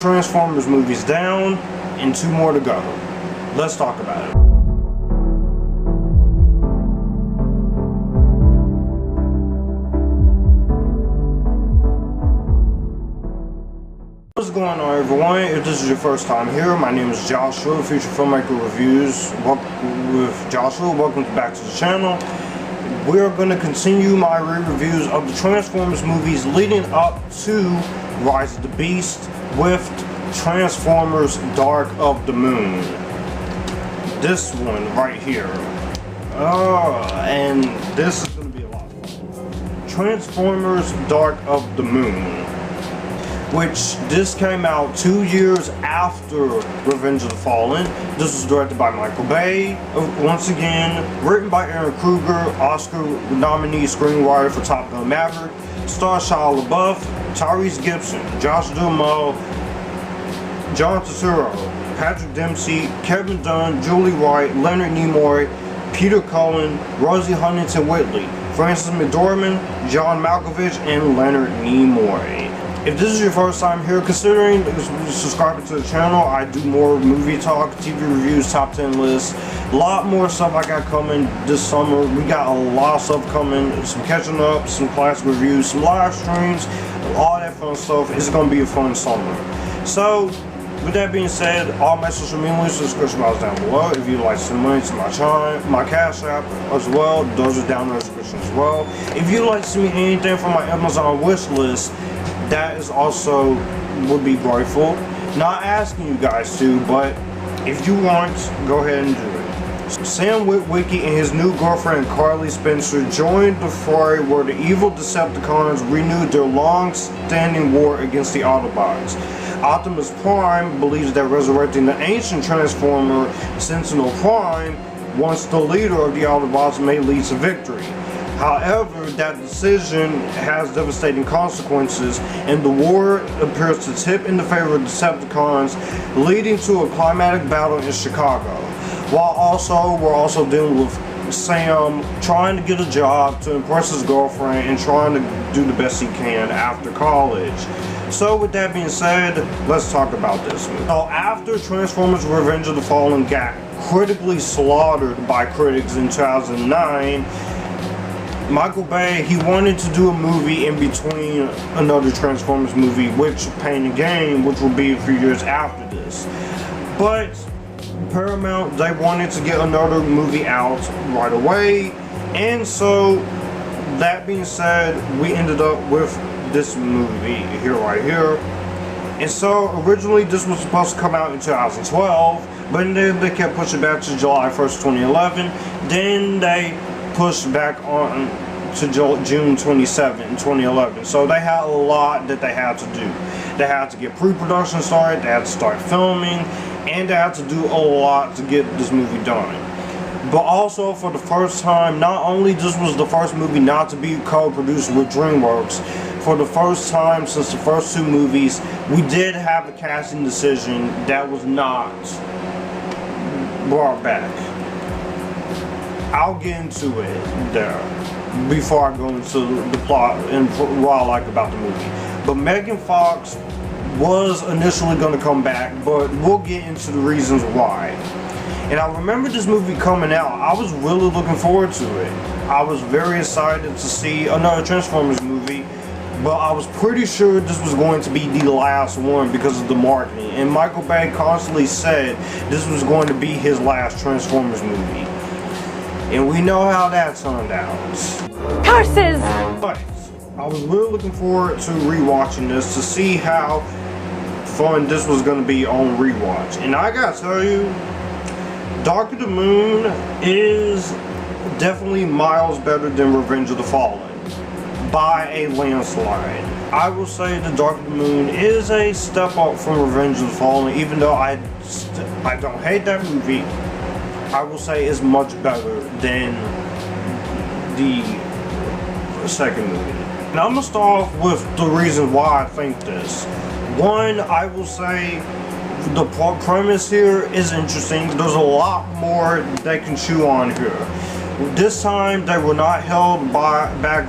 Transformers movies down and 2 more to go. Let's talk about it. What's going on, everyone? If this is your first time here, my name is Joshua, Future Filmmaker Reviews. Welcome with Joshua. Welcome back to the channel. We're going to continue my re-reviews of the Transformers movies leading up to Rise of the Beast with Transformers Dark of the Moon. This one right here. And this is going to be a lot of fun. Transformers Dark of the Moon, which this came out 2 years after Revenge of the Fallen. This was directed by Michael Bay, once again, written by Aaron Kruger, Oscar nominee screenwriter for Top Gun Maverick, stars Shia LaBeouf, Tyrese Gibson, Josh Duhamel, John Turturro, Patrick Dempsey, Kevin Dunn, Julie Wright, Leonard Nimoy, Peter Cullen, Rosie Huntington-Whiteley, Frances McDormand, John Malkovich, and Leonard Nimoy. If this is your first time here, considering subscribing to the channel, I do more movie talk, TV reviews, top 10 lists, a lot more stuff I got coming this summer. We got a lot of stuff coming, some catching up, some classic reviews, some live streams, all that fun stuff. It's going to be a fun summer. So, with that being said, all my social media links in the description box down below. If you'd like to send money to my Cash App as well, those are down in the description as well. If you'd like to send me anything from my Amazon wish list, that is also would be grateful. Not asking you guys to, but if you want, go ahead and do it. Sam Witwicky and his new girlfriend Carly Spencer joined the fray where the evil Decepticons renewed their long-standing war against the Autobots. Optimus Prime believes that resurrecting the ancient Transformer Sentinel Prime, once the leader of the Autobots, may lead to victory. However, that decision has devastating consequences, and the war appears to tip in the favor of Decepticons, leading to a climactic battle in Chicago. While we're also dealing with Sam trying to get a job to impress his girlfriend and trying to do the best he can after college. So with that being said, let's talk about this movie. So after Transformers Revenge of the Fallen got critically slaughtered by critics in 2009, Michael Bay, he wanted to do a movie in between another Transformers movie, which Pain and Gain, which will be a few years after this. But Paramount, they wanted to get another movie out right away, and so that being said, we ended up with this movie here, right here. And so originally this was supposed to come out in 2012, but then they kept pushing back to July 1st, 2011. Then they pushed back on to June 27, 2011. So they had a lot that they had to do. They had to get pre-production started, they had to start filming, and they had to do a lot to get this movie done. But also, for the first time, not only this was the first movie not to be co-produced with DreamWorks, for the first time since the first 2 movies, we did have a casting decision that was not brought back. I'll get into it there before I go into the plot and what I like about the movie. But Megan Fox was initially going to come back, but we'll get into the reasons why. And I remember this movie coming out. I was really looking forward to it. I was very excited to see another Transformers movie, but I was pretty sure this was going to be the last one because of the marketing. And Michael Bay constantly said this was going to be his last Transformers movie. And we know how that turned out. Curses! But I was really looking forward to rewatching this to see how fun this was going to be on rewatch. And I gotta tell you, Dark of the Moon is definitely miles better than Revenge of the Fallen by a landslide. I will say the Dark of the Moon is a step up from Revenge of the Fallen, even though I don't hate that movie. I will say it's much better than the second movie. Now I'm going to start off with the reason why I think this. One, I will say the premise here is interesting. There's a lot more they can chew on here. This time they were not held back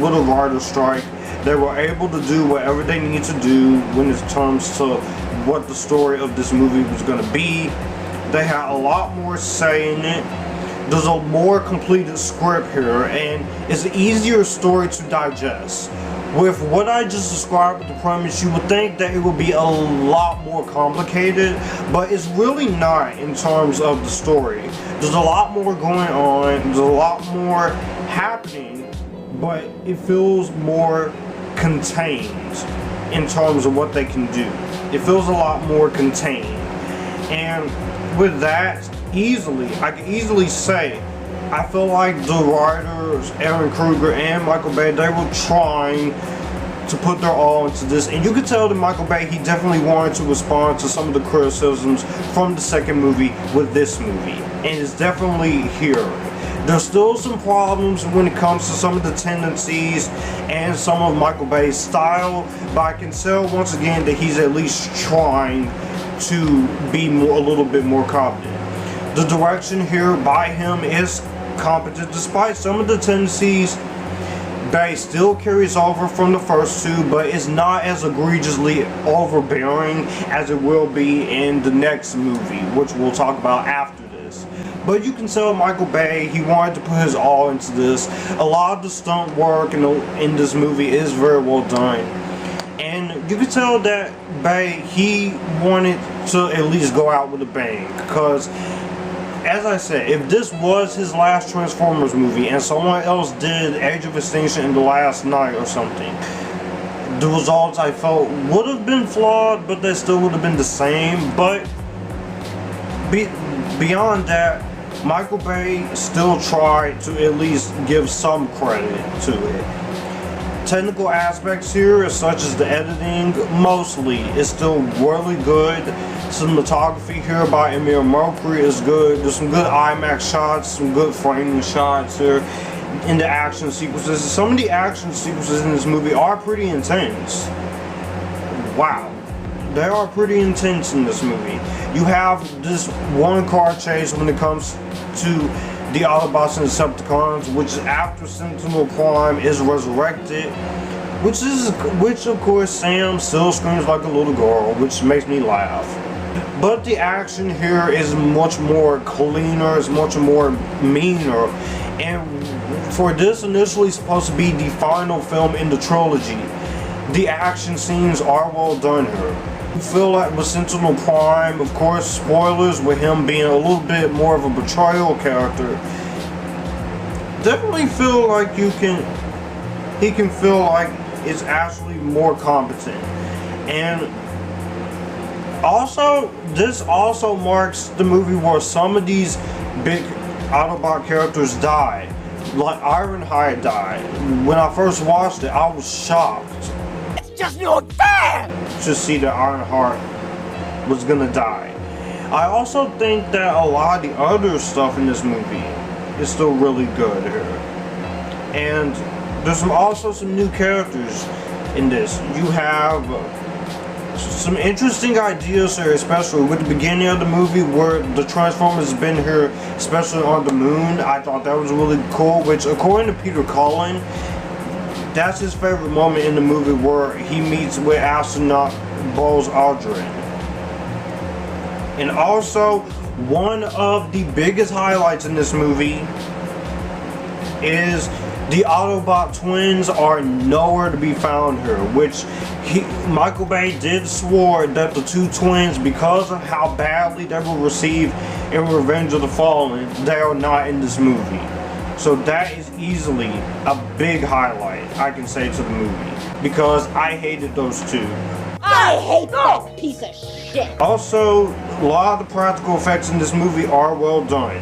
with a writer's strike. They were able to do whatever they need to do when it comes to what the story of this movie was going to be. They had a lot more say in it. There's a more completed script here, and it's an easier story to digest. With what I just described with the premise, you would think that it would be a lot more complicated, but it's really not in terms of the story. There's a lot more going on, there's a lot more happening, but it feels more contained in terms of what they can do. It feels a lot more contained. And with that, I can easily say, I feel like the writers, Aaron Kruger and Michael Bay, they were trying to put their all into this. And you could tell that Michael Bay, he definitely wanted to respond to some of the criticisms from the second movie with this movie. And it's definitely here. There's still some problems when it comes to some of the tendencies and some of Michael Bay's style, but I can tell once again that he's at least trying to be a little bit more competent. The direction here by him is competent despite some of the tendencies. Bay still carries over from the first two, but it's not as egregiously overbearing as it will be in the next movie, which we'll talk about after this. But you can tell Michael Bay, he wanted to put his all into this. A lot of the stunt work in this movie is very well done. And you can tell that Bay, he wanted to at least go out with a bang, because as I said, if this was his last Transformers movie and someone else did Age of Extinction in the last night or something, the results I felt would have been flawed, but they still would have been the same. But beyond that, Michael Bay still tried to at least give some credit to it. Technical aspects here, such as the editing, mostly is still really good. Cinematography here by Emil Mercury is good. There's some good IMAX shots, some good framing shots here in the action sequences. Some of the action sequences in this movie are pretty intense. Wow. They are pretty intense in this movie. You have this one car chase when it comes to the Autobots and Decepticons, which is after Sentinel Prime is resurrected, which of course Sam still screams like a little girl, which makes me laugh. But the action here is much more cleaner, it's much more meaner, and for this initially supposed to be the final film in the trilogy, the action scenes are well done here. I feel like with Sentinel Prime, of course, spoilers, with him being a little bit more of a betrayal character, definitely feel like he can feel like it's actually more competent. And also, this also marks the movie where some of these big Autobot characters died. Like Ironhide died. When I first watched it, I was shocked. It's just not fair! To see that Ironheart was gonna die. I also think that a lot of the other stuff in this movie is still really good here. And there's also some new characters in this. You have some interesting ideas here, especially with the beginning of the movie where the Transformers has been here, especially on the moon. I thought that was really cool, which according to Peter Cullen, that's his favorite moment in the movie, where he meets with astronaut Buzz Aldrin. And also, one of the biggest highlights in this movie is the Autobot twins are nowhere to be found here, which Michael Bay did swore that the two twins, because of how badly they were received in Revenge of the Fallen, they are not in this movie. So that is easily a big highlight, I can say, to the movie, because I hated those two. I hate that piece of shit! Also, a lot of the practical effects in this movie are well done.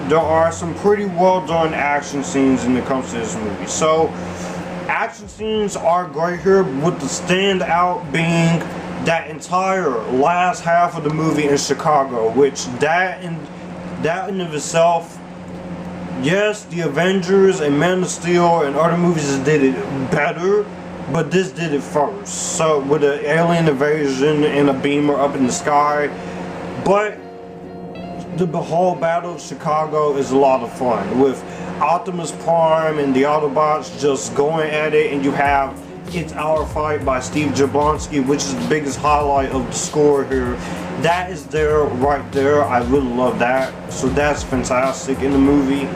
There are some pretty well done action scenes when it comes to this movie. So, action scenes are great here, with the standout being that entire last half of the movie in Chicago, which that in of itself, yes, the Avengers and Man of Steel and other movies did it better, but this did it first. So with an alien invasion and a beamer up in the sky, but the whole Battle of Chicago is a lot of fun, with Optimus Prime and the Autobots just going at it, and you have It's Our Fight by Steve Jablonsky, which is the biggest highlight of the score here. That is there, right there. I really love that. So that's fantastic in the movie.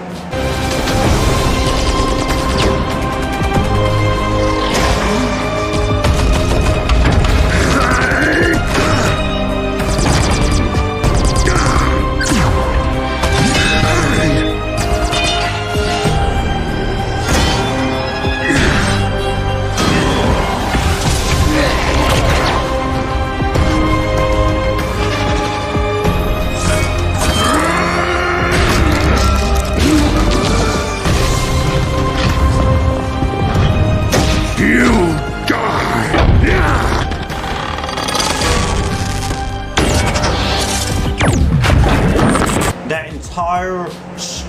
That entire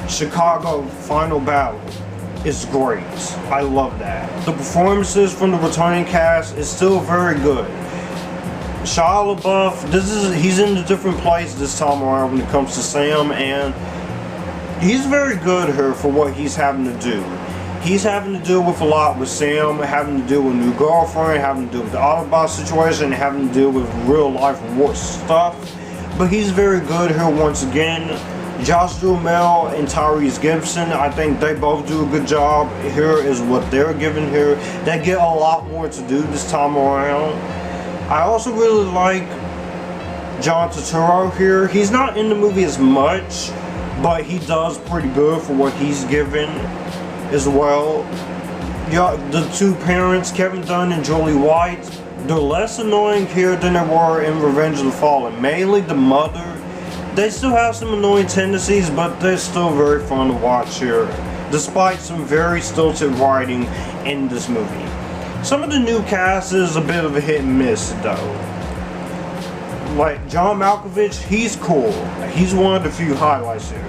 Chicago final battle is great. I love that. The performances from the returning cast is still very good. Shia LaBeouf, he's in a different place this time around when it comes to Sam, and he's very good here for what he's having to do. He's having to deal with a lot with Sam, having to deal with a new girlfriend, having to deal with the Autobot situation, having to deal with real life war stuff. But he's very good here once again. Josh Duhamel and Tyrese Gibson, I think they both do a good job. Here is what they're given here. They get a lot more to do this time around. I also really like John Turturro here. He's not in the movie as much, but he does pretty good for what he's given as well. Yeah, the two parents, Kevin Dunn and Julie White, they're less annoying here than they were in Revenge of the Fallen. Mainly the mother. They still have some annoying tendencies, but they're still very fun to watch here, despite some very stilted writing in this movie. Some of the new cast is a bit of a hit and miss though. Like John Malkovich, he's cool. He's one of the few highlights here.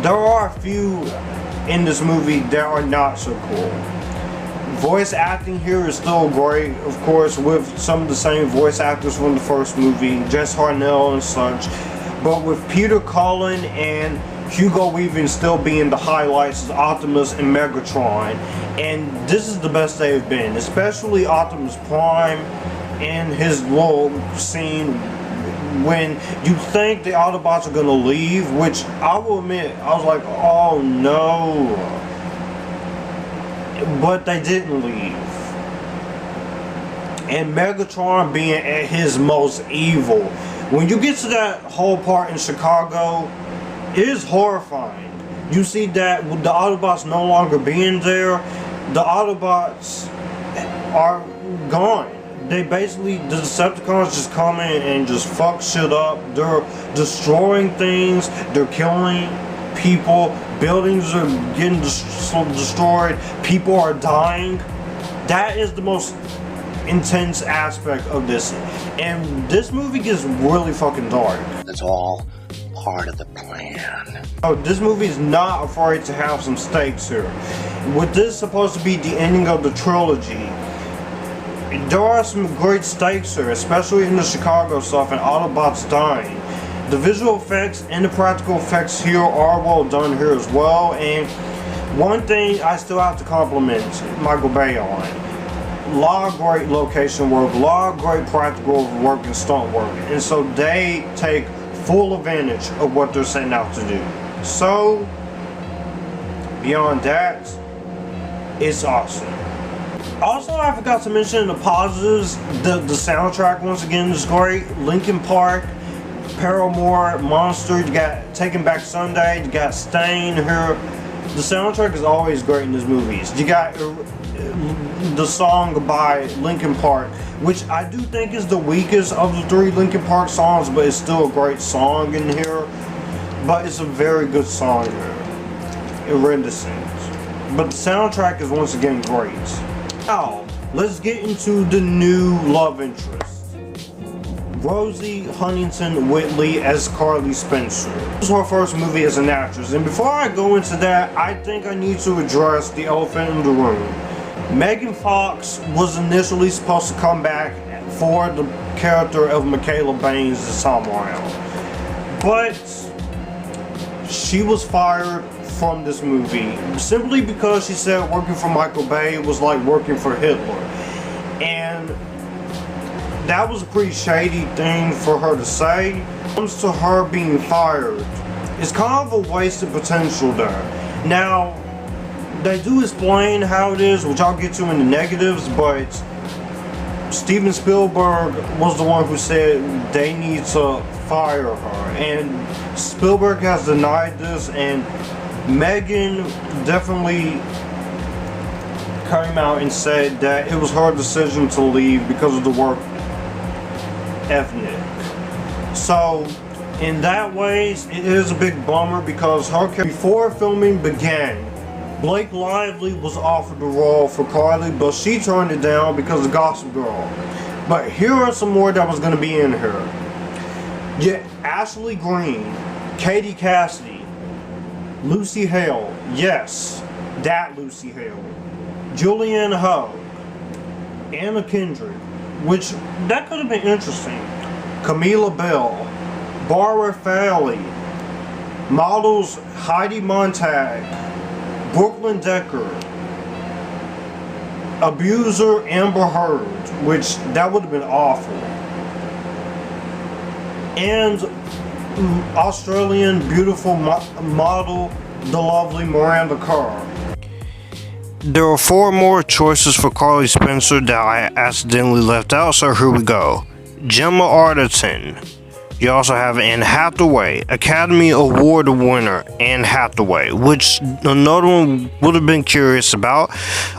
There are a few in this movie that are not so cool. Voice acting here is still great, of course, with some of the same voice actors from the first movie, Jess Harnell and such. But with Peter Cullen and Hugo Weaving still being the highlights as Optimus and Megatron. And this is the best they've been, especially Optimus Prime and his little scene when you think the Autobots are going to leave, which I will admit, I was like, oh no. But they didn't leave. And Megatron being at his most evil. When you get to that whole part in Chicago, it is horrifying. You see that with the Autobots no longer being there, the Autobots are gone. They basically, the Decepticons just come in and just fuck shit up. They're destroying things, they're killing people, buildings are getting destroyed, people are dying. That is the most intense aspect of this. And this movie gets really fucking dark. That's all part of the plan. Oh, this movie is not afraid to have some stakes here. With this supposed to be the ending of the trilogy, there are some great stakes here, especially in the Chicago stuff and Autobots dying. The visual effects and the practical effects here are well done here as well. And one thing I still have to compliment Michael Bay on: a lot of great location work, a lot of great practical work and stunt work, and so they take full advantage of what they're setting out to do. So beyond that, it's awesome. Also, I forgot to mention the positives. The soundtrack once again is great. Linkin Park, Paramore, Monster, you got Taking Back Sunday, you got Stain here. The soundtrack is always great in these movies. You got the song by Linkin Park, which I do think is the weakest of the three Linkin Park songs, but it's still a great song in here. But it's a very good song here. Iridescent. But the soundtrack is once again great. Now, let's get into the new love interest. Rosie Huntington-Whiteley as Carly Spencer. This is her first movie as an actress, and before I go into that, I think I need to address the elephant in the room. Megan Fox was initially supposed to come back for the character of Michaela Baines this time around, but she was fired from this movie simply because she said working for Michael Bay was like working for Hitler. And that was a pretty shady thing for her to say. When it comes to her being fired, it's kind of a wasted potential there. Now, they do explain how it is, which I'll get to in the negatives, but Steven Spielberg was the one who said they need to fire her, and Spielberg has denied this, and Megan definitely came out and said that it was her decision to leave because of the work ethic. So in that way, it is a big bummer because before filming began, Blake Lively was offered the role for Carly, but she turned it down because of Gossip Girl. But here are some more that was going to be in here. Yeah, Ashley Greene, Katie Cassidy, Lucy Hale, yes, that Lucy Hale, Julianne Hough, Anna Kendrick, which that could have been interesting, Camila Bell, Barbara Fowley, models Heidi Montag, Brooklyn Decker, abuser Amber Heard, which that would have been awful, and Australian beautiful model, the lovely Miranda Kerr. There are 4 more choices for Carly Spencer that I accidentally left out, so here we go. Gemma Arterton. You also have Anne Hathaway, Academy Award winner Anne Hathaway, which another one would have been curious about.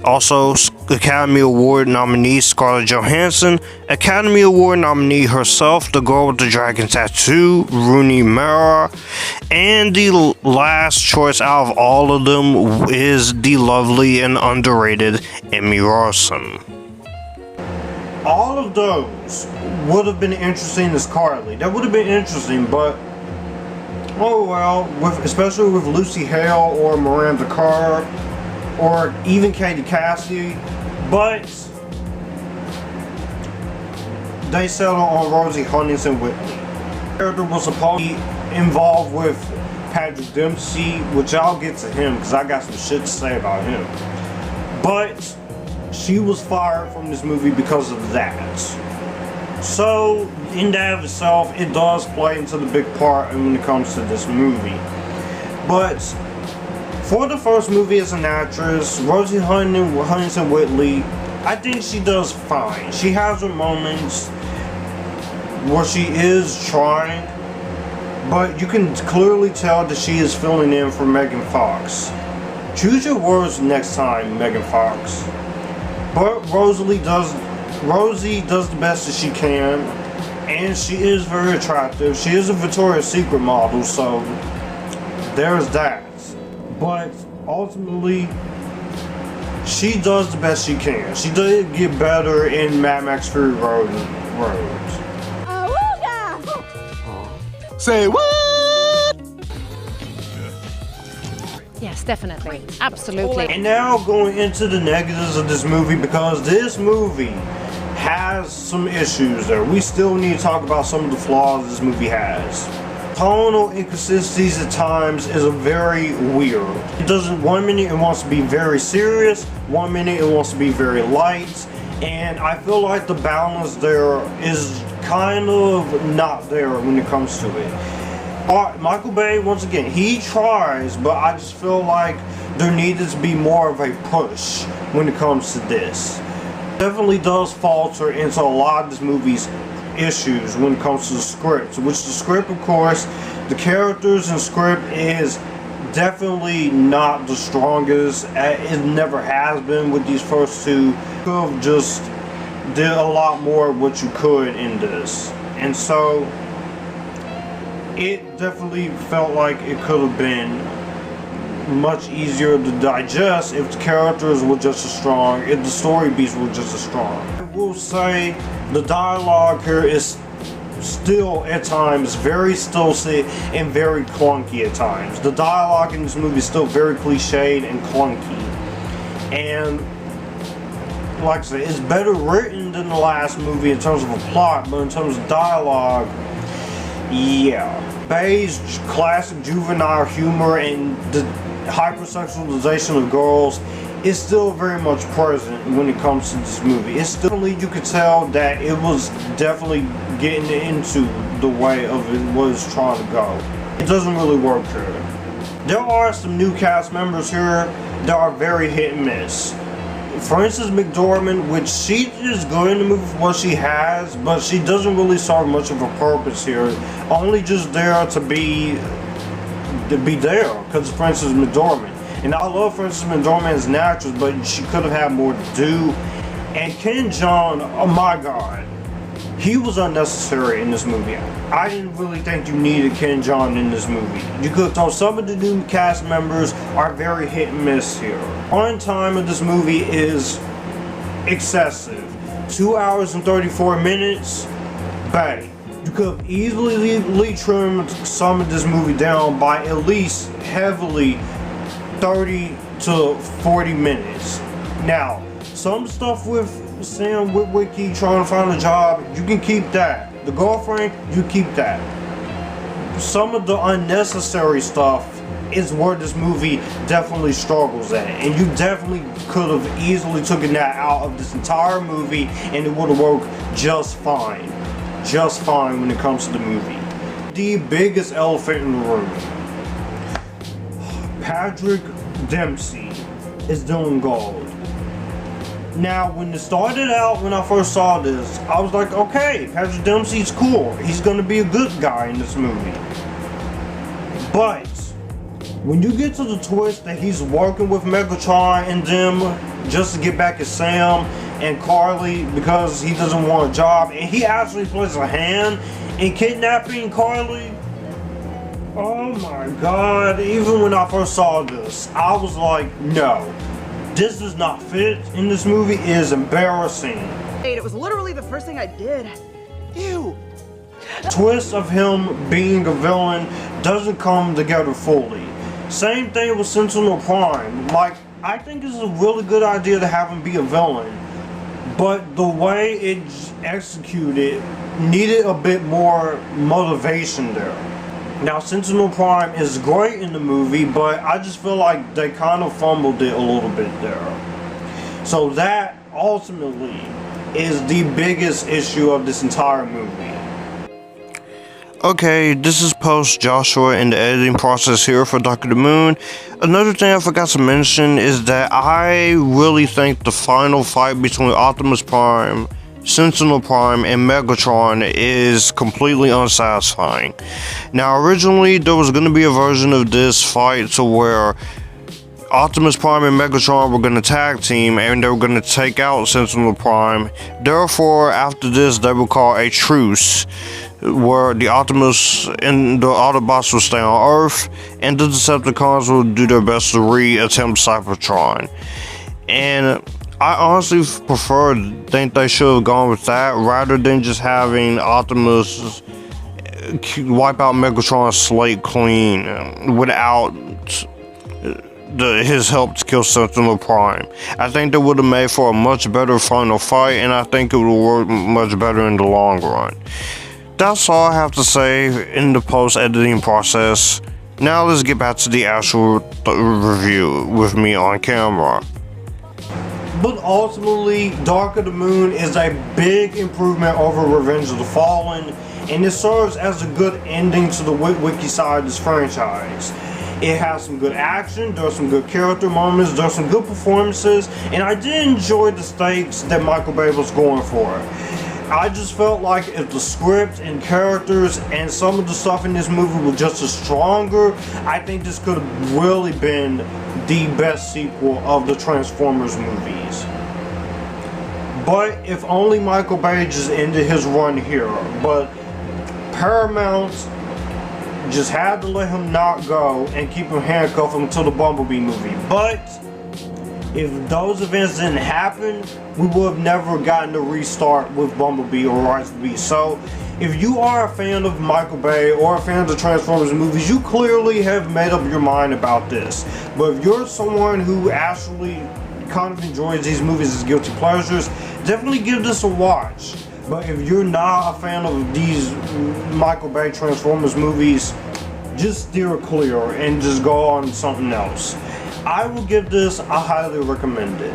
Also, Academy Award nominee Scarlett Johansson, Academy Award nominee herself, the girl with the dragon tattoo, Rooney Mara, and the last choice out of all of them is the lovely and underrated Emmy Rossum. All of those would have been interesting as Carly. That would have been interesting, but oh well, especially with Lucy Hale or Miranda Kerr or even Katie Cassidy, but they settled on Rosie Huntington-Whiteley. The character was supposed to be involved with Patrick Dempsey, which I'll get to him because I got some shit to say about him. But she was fired from this movie because of that. So, in that of itself, it does play into the big part when it comes to this movie. But for the first movie as an actress, Rosie Huntington-Whiteley, I think she does fine. She has her moments where she is trying, but you can clearly tell that she is filling in for Megan Fox. Choose your words next time, Megan Fox. But Rosie does the best that she can, and she is very attractive. She is a Victoria's Secret model, so there's that. But ultimately, she does the best she can. She did get better in Mad Max Fury Road. Say what? Yes, definitely. Absolutely. And now going into the negatives of this movie, because this movie has some issues there. We still need to talk about some of the flaws this movie has. Tonal inconsistencies at times is very weird. It doesn't, 1 minute it wants to be very serious, 1 minute it wants to be very light, and I feel like the balance there is kind of not there when it comes to it. Michael Bay, once again, he tries, but I just feel like there needed to be more of a push when it comes to this. Definitely does falter into a lot of this movie's issues when it comes to the script, which the script, of course, the characters and script is definitely not the strongest. It never has been with these first two. You could have just did a lot more of what you could in this, and so it definitely felt like it could have been much easier to digest if the characters were just as strong, if the story beats were just as strong. I will say the dialogue here is still at times very stilted and very clunky at times. The dialogue in this movie is still very cliched and clunky, and like I said, it's better written than the last movie in terms of a plot, but in terms of dialogue, yeah. Bay's classic juvenile humor and the hypersexualization of girls is still very much present when it comes to this movie. It's still, you could tell that it was definitely getting into the way of it was trying to go. It doesn't really work here. There are some new cast members here that are very hit and miss. For instance, McDormand, which she is good in the movie for what she has, but she doesn't really serve much of a purpose here. Only just there to be there, because of Frances McDormand. And I love Frances McDormand as an actress, but she could have had more to do. And Ken Jeong, oh my god, he was unnecessary in this movie. I didn't really think you needed Ken Jeong in this movie. You could tell some of the new cast members are very hit and miss here. On time of this movie is excessive. 2 hours and 34 minutes, bang. You could have easily trimmed some of this movie down by at least heavily 30 to 40 minutes. Now, some stuff with Sam Witwicky trying to find a job, you can keep that. The girlfriend, you keep that. Some of the unnecessary stuff is where this movie definitely struggles at, and you definitely could have easily taken that out of this entire movie and it would have worked just fine. Just fine when it comes to the movie. The biggest elephant in the room. Patrick Dempsey is doing gold. Now, when it started out, when I first saw this, I was like, okay, Patrick Dempsey's cool. He's gonna be a good guy in this movie. But when you get to the twist that he's working with Megatron and them just to get back at Sam and Carly because he doesn't want a job, and he actually plays a hand in kidnapping Carly. Oh my god, even when I first saw this, I was like, no. This does not fit in this movie. It is embarrassing. It was literally the first thing I did. Ew. Twist of him being a villain doesn't come together fully. Same thing with Sentinel Prime. Like, I think it's a really good idea to have him be a villain, but the way it's executed needed a bit more motivation there. Now, Sentinel Prime is great in the movie, but I just feel like they kind of fumbled it a little bit there. So that ultimately is the biggest issue of this entire movie. Okay, this is post Joshua in the editing process here for Dark of the Moon. Another thing I forgot to mention is that I really think the final fight between Optimus Prime, Sentinel Prime, and Megatron is completely unsatisfying. Now, originally there was going to be a version of this fight to where Optimus Prime and Megatron were going to tag team and they were going to take out Sentinel Prime. Therefore, after this, they would call a truce where the Optimus and the Autobots will stay on Earth and the Decepticons will do their best to re-attempt Cybertron. And I honestly think they should have gone with that rather than just having Optimus wipe out Megatron's slate clean without his help to kill Sentinel Prime. I think that would have made for a much better final fight, and I think it would work much better in the long run. That's all I have to say in the post-editing process. Now let's get back to the actual review with me on camera. But ultimately, Dark of the Moon is a big improvement over Revenge of the Fallen, and it serves as a good ending to the Witwicky side of this franchise. It has some good action, there's some good character moments, there's some good performances, and I did enjoy the stakes that Michael Bay was going for. I just felt like if the script and characters and some of the stuff in this movie were just as stronger, I think this could have really been the best sequel of the Transformers movies. But if only Michael Bay just ended his run here, but Paramount just had to let him not go and keep him handcuffed until the Bumblebee movie. But if those events didn't happen, we would have never gotten a restart with Bumblebee or Rise of the Beast. So if you are a fan of Michael Bay or a fan of the Transformers movies, you clearly have made up your mind about this. But if you're someone who actually kind of enjoys these movies as guilty pleasures, definitely give this a watch. But if you're not a fan of these Michael Bay Transformers movies, just steer clear and just go on something else. I will give this a highly recommended.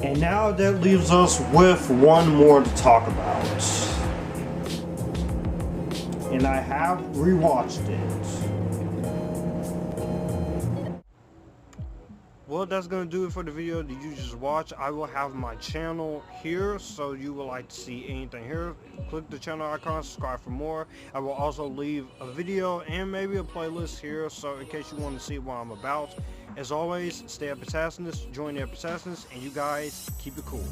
And now that leaves us with one more to talk about. And I have rewatched it. Well, that's gonna do it for the video that you just watched. I will have my channel here, so you would like to see anything here, click the channel icon, subscribe for more. I will also leave a video and maybe a playlist here, so in case you want to see what I'm about. As always, stay Epictasticness, join the Epictasticness, and you guys keep it cool.